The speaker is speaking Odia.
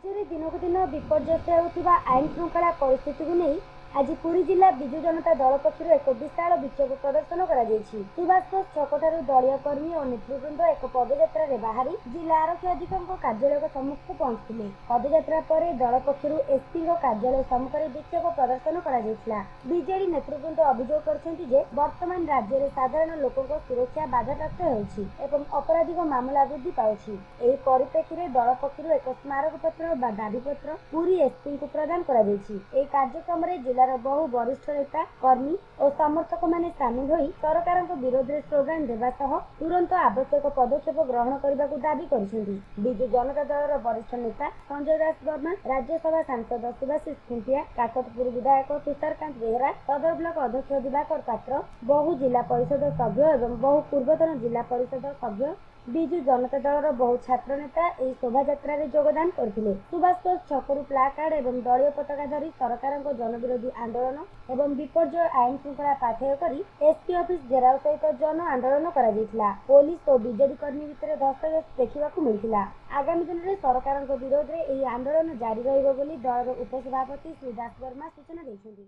राज्य में दिनक दिन विपर्यस्त होता आईन श्रृंखला परिस्थिति को नहीं आज पुरी जिला विजु जनता दल पक्ष एक विशाल विक्षोभ प्रदर्शन सुभाष बोस छकठार दलीय कर्मी और नेतृवृंद एक पदयात्रा बाहरी जिला आरक्षी अधीक्षक कार्यालय सम्मुख पहुंचते। पदयात्रा पर दल पक्ष एसपी कार्यालय सम्मुख विक्षोभ प्रदर्शन बीजेडी नेतृवृंद अभियोग कर वर्तमान राज्य में साधारण लोकों सुरक्षा बाधाप्राप्त हो अपराधिक मामला वृद्धि पाଉଛି। ଏହି ପରିପ୍ରେକ୍ଷୀରେ ଦଳ ପକ୍ଷରୁ ଏକ ସ୍ମାରକପତ୍ର ବା ଦାବିପତ୍ର ପୁରୀ ଏସପିଙ୍କୁ ପ୍ରଦାନ କରାଯାଇଛି। ଏହି କାର୍ଯ୍ୟକ୍ରମରେ ଜିଲ୍ଲାର ବହୁ ବରିଷ୍ଠ ନେତା କର୍ମୀ ଓ ସମର୍ଥକମାନେ ସାମିଲ ହୋଇ ସରକାରଙ୍କ ବିରୋଧରେ ସ୍ଲୋଗାନ ଦେବା ସହ ତୁରନ୍ତ ଆବଶ୍ୟକ ପଦକ୍ଷେପ ଗ୍ରହଣ କରିବାକୁ ଦାବି କରିଛନ୍ତି। ବିଜୁ ଜନତା ଦଳର ବରିଷ୍ଠ ନେତା ସଞ୍ଜୟ ଦାସ ବର୍ମା, ରାଜ୍ୟସଭା ସାଂସଦ ସୁଭାଷିଷ ଖୁଣ୍ଟିଆ, କାକଟପୁର ବିଧାୟକ ତୁଷାରକାନ୍ତ ବେହେରା, ସଦର ବ୍ଲକ ଅଧ୍ୟକ୍ଷ ଦିବାକର ପାତ୍ର, ବହୁ ଜିଲ୍ଲା ପରିଷଦ ସଭ୍ୟ ଏବଂ ବହୁ ପୂର୍ବତନ ଜିଲ୍ଲା ପରିଷଦ ସଭ୍ୟ ବିଜୁ ଜନତା ଦଳର ବହୁ ଛାତ୍ର ନେତା ଏହି ଶୋଭାଯାତ୍ରାରେ ଯୋଗଦାନ କରିଥିଲେ। ସୁଭାଷ ବୋଷ ଛକରୁ ପ୍ଲାକାର୍ଡ ଏବଂ ଦଳୀୟ ପତାକା ଧରି ସରକାରଙ୍କ ଜନବିରୋଧୀ ଆନ୍ଦୋଳନ ଏବଂ ବିପର୍ଯ୍ୟୟ ଆଇନ ଶୃଙ୍ଖଳା ପାଥେୟ କରି ଏସପି ଅଫିସ ଘେରାଉ ସହିତ ଜନ ଆନ୍ଦୋଳନ କରାଯାଇଥିଲା। ପୋଲିସ ଓ ବିଜେଡି କର୍ମୀ ଭିତରେ ଧସ୍ତାଧସ୍ତି ଦେଖିବାକୁ ମିଳିଥିଲା। ଆଗାମୀ ଦିନରେ ସରକାରଙ୍କ ବିରୋଧରେ ଏହି ଆନ୍ଦୋଳନ ଜାରି ରହିବ ବୋଲି ଦଳର ଉପସଭାପତି ଶ୍ରୀ ଦାସ ବର୍ମା ସୂଚନା ଦେଇଛନ୍ତି।